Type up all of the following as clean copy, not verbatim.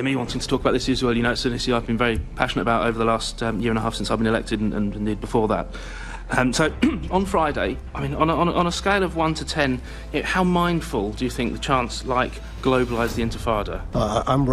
Me wanting to talk about this as well. It's an issue I've been very passionate about over the last year and a half since I've been elected, and indeed before that. So on Friday, on a scale of 1 to 10, how mindful do you think the chants like globalise the Intifada? I'm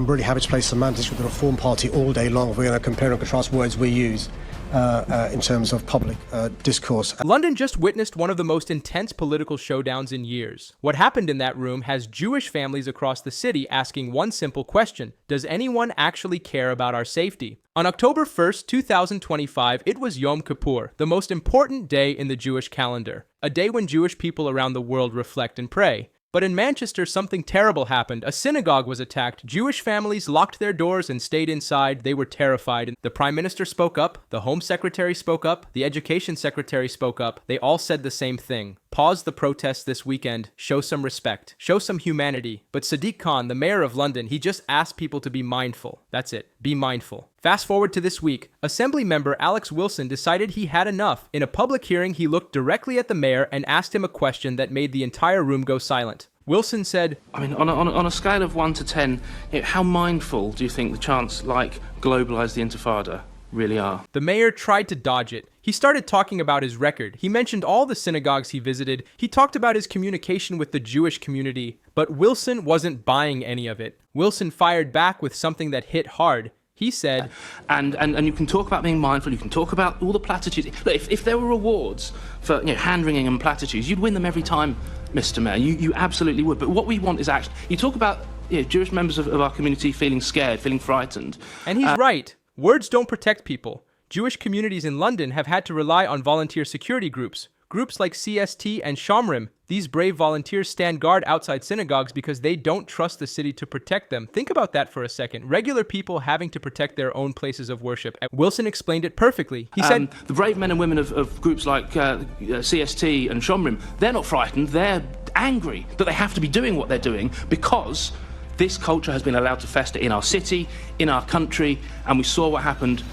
really happy to play semantics with the Reform Party all day long. If we're going to compare and contrast words we use in terms of public discourse. London just witnessed one of the most intense political showdowns in years. What happened in that room has Jewish families across the city asking one simple question: does anyone actually care about our safety? On October 1st, 2025, it was Yom Kippur, the most important day in the Jewish calendar, a day when Jewish people around the world reflect and pray. But in Manchester, something terrible happened. A synagogue was attacked. Jewish families locked their doors and stayed inside. They were terrified. The Prime Minister spoke up. The Home Secretary spoke up. The Education Secretary spoke up. They all said the same thing: pause the protests this weekend. Show some respect. Show some humanity. But Sadiq Khan, the mayor of London, he just asked people to be mindful. That's it. Be mindful. Fast forward to this week. Assembly member Alex Wilson decided he had enough. In a public hearing, he looked directly at the mayor and asked him a question that made the entire room go silent. Wilson said, on a scale of 1 to 10, how mindful do you think the chants like globalise the Intifada really are? The mayor tried to dodge it. He started talking about his record. He mentioned all the synagogues he visited. He talked about his communication with the Jewish community. But Wilson wasn't buying any of it. Wilson fired back with something that hit hard. He said, and you can talk about being mindful, you can talk about all the platitudes. Look, if there were awards for hand-wringing and platitudes, you'd win them every time, Mr. Mayor. You absolutely would. But what we want is action. You talk about Jewish members of our community feeling scared, feeling frightened. And he's right. Words don't protect people. Jewish communities in London have had to rely on volunteer security groups. Groups like CST and Shomrim. These brave volunteers stand guard outside synagogues because they don't trust the city to protect them. Think about that for a second. Regular people having to protect their own places of worship. Wilson explained it perfectly. He said, the brave men and women of groups like CST and Shomrim, they're not frightened, they're angry that they have to be doing what they're doing because this culture has been allowed to fester in our city, in our country, and we saw what happened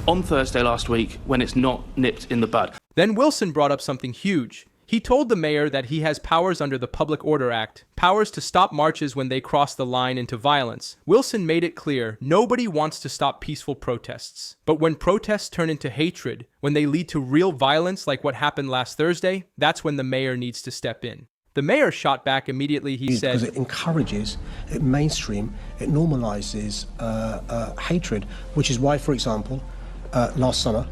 on Thursday last week when it's not nipped in the bud. Then Wilson brought up something huge. He told the mayor that he has powers under the Public Order Act, powers to stop marches when they cross the line into violence. Wilson made it clear nobody wants to stop peaceful protests. But when protests turn into hatred, when they lead to real violence like what happened last Thursday, that's when the mayor needs to step in. The mayor shot back immediately. He said, because it encourages, it mainstream, it normalizes hatred, which is why, for example, last summer,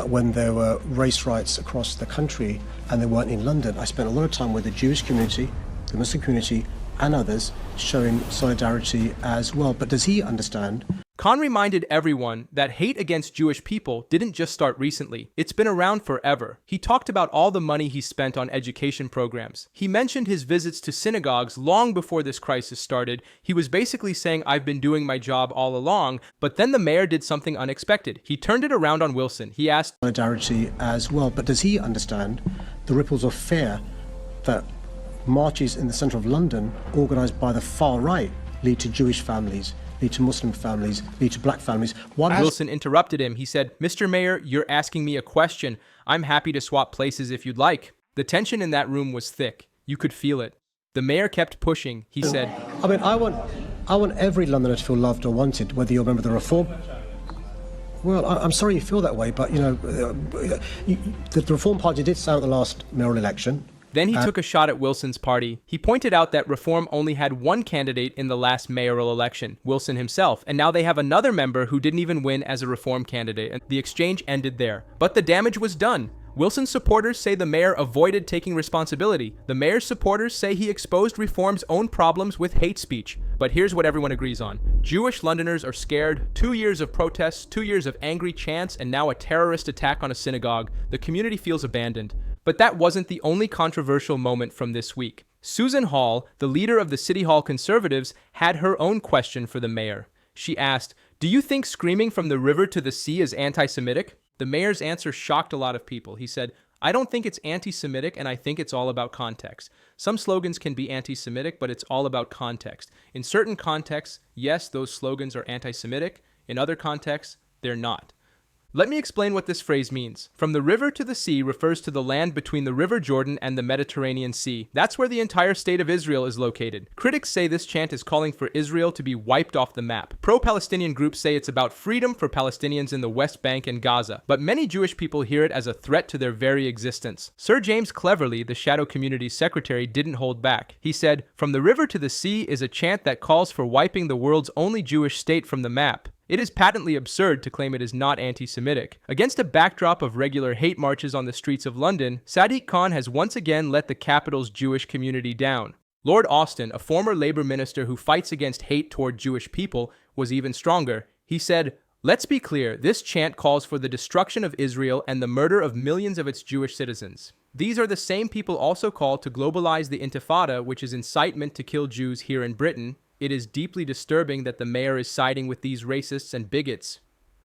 when there were race riots across the country and they weren't in London, I spent a lot of time with the Jewish community, the Muslim community, and others showing solidarity as well. But does he understand? Khan reminded everyone that hate against Jewish people didn't just start recently. It's been around forever. He talked about all the money he spent on education programs. He mentioned his visits to synagogues long before this crisis started. He was basically saying, I've been doing my job all along. But then the mayor did something unexpected. He turned it around on Wilson. He asked, solidarity as well. But does he understand the ripples of fear that marches in the centre of London organised by the far right lead to Jewish families, lead to Muslim families, lead to black families? Wilson interrupted him. He said, Mr. Mayor, you're asking me a question. I'm happy to swap places if you'd like. The tension in that room was thick. You could feel it. The mayor kept pushing. He said, I want every Londoner to feel loved or wanted, whether you're a member of the Reform. Well, I'm sorry you feel that way, but, the Reform Party did sound at the last mayoral election. Then he took a shot at Wilson's party. He pointed out that Reform only had one candidate in the last mayoral election, Wilson himself, and now they have another member who didn't even win as a Reform candidate, and the exchange ended there. But the damage was done. Wilson's supporters say the mayor avoided taking responsibility. The mayor's supporters say he exposed Reform's own problems with hate speech. But here's what everyone agrees on. Jewish Londoners are scared. 2 years of protests, 2 years of angry chants, and now a terrorist attack on a synagogue. The community feels abandoned. But that wasn't the only controversial moment from this week. Susan Hall, the leader of the City Hall Conservatives, had her own question for the mayor. She asked, do you think screaming from the river to the sea is anti-Semitic? The mayor's answer shocked a lot of people. He said, I don't think it's anti-Semitic, and I think it's all about context. Some slogans can be anti-Semitic, but it's all about context. In certain contexts, yes, those slogans are anti-Semitic. In other contexts, they're not. Let me explain what this phrase means. From the river to the sea refers to the land between the River Jordan and the Mediterranean Sea. That's where the entire state of Israel is located. Critics say this chant is calling for Israel to be wiped off the map. Pro-Palestinian groups say it's about freedom for Palestinians in the West Bank and Gaza, but many Jewish people hear it as a threat to their very existence. Sir James Cleverly, the Shadow Community's secretary, didn't hold back. He said, "From the river to the sea is a chant that calls for wiping the world's only Jewish state from the map. It is patently absurd to claim it is not anti-Semitic." Against a backdrop of regular hate marches on the streets of London, Sadiq Khan has once again let the capital's Jewish community down. Lord Austin, a former Labour minister who fights against hate toward Jewish people, was even stronger. He said, "Let's be clear, this chant calls for the destruction of Israel and the murder of millions of its Jewish citizens. These are the same people also called to globalize the Intifada, which is incitement to kill Jews here in Britain. It is deeply disturbing that the mayor is siding with these racists and bigots."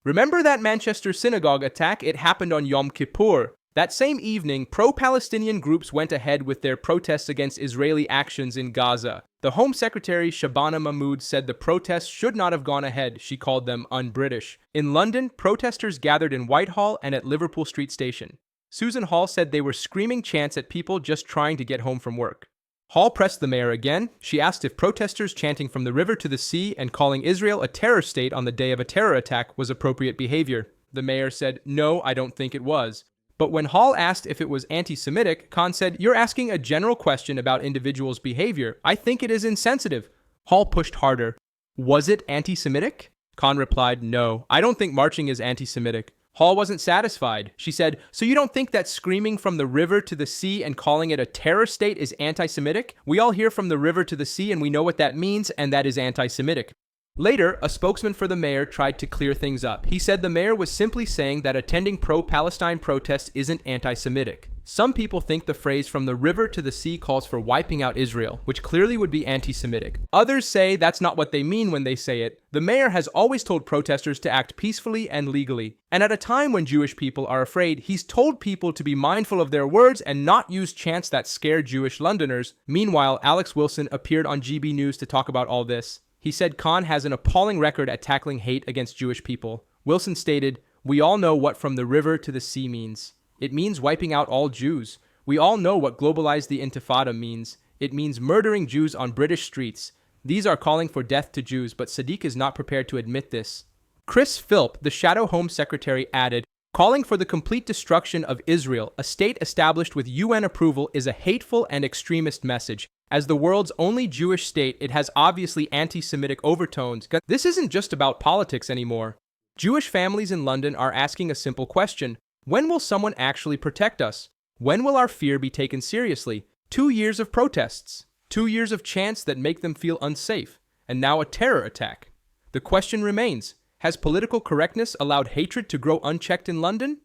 Remember that Manchester synagogue attack? It happened on Yom Kippur. That same evening, pro-Palestinian groups went ahead with their protests against Israeli actions in Gaza. The Home Secretary Shabana Mahmood said the protests should not have gone ahead. She called them un-British. In London, protesters gathered in Whitehall and at Liverpool Street Station. Susan Hall said they were screaming chants at people just trying to get home from work. Hall pressed the mayor again. She asked if protesters chanting from the river to the sea and calling Israel a terror state on the day of a terror attack was appropriate behavior. The mayor said, "No, I don't think it was." But when Hall asked if it was anti-Semitic, Khan said, "You're asking a general question about individuals' behavior. I think it is insensitive." Hall pushed harder. "Was it anti-Semitic?" Khan replied, "No, I don't think marching is anti-Semitic." Hall wasn't satisfied. She said, "So you don't think that screaming from the river to the sea and calling it a terror state is anti-Semitic? We all hear from the river to the sea and we know what that means, and that is anti-Semitic." Later, a spokesman for the mayor tried to clear things up. He said the mayor was simply saying that attending pro-Palestine protests isn't anti-Semitic. Some people think the phrase "from the river to the sea" calls for wiping out Israel, which clearly would be anti-Semitic. Others say that's not what they mean when they say it. The mayor has always told protesters to act peacefully and legally. And at a time when Jewish people are afraid, he's told people to be mindful of their words and not use chants that scare Jewish Londoners. Meanwhile, Alex Wilson appeared on GB News to talk about all this. He said Khan has an appalling record at tackling hate against Jewish people. Wilson stated, "We all know what from the river to the sea means. It means wiping out all Jews. We all know what globalize the Intifada means. It means murdering Jews on British streets. These are calling for death to Jews, but Sadiq is not prepared to admit this." Chris Philp, the Shadow Home Secretary, added, "Calling for the complete destruction of Israel, a state established with UN approval, is a hateful and extremist message. As the world's only Jewish state, it has obviously anti-Semitic overtones. This isn't just about politics anymore." Jewish families in London are asking a simple question. When will someone actually protect us? When will our fear be taken seriously? 2 years of protests, 2 years of chants that make them feel unsafe, and now a terror attack. The question remains, has political correctness allowed hatred to grow unchecked in London?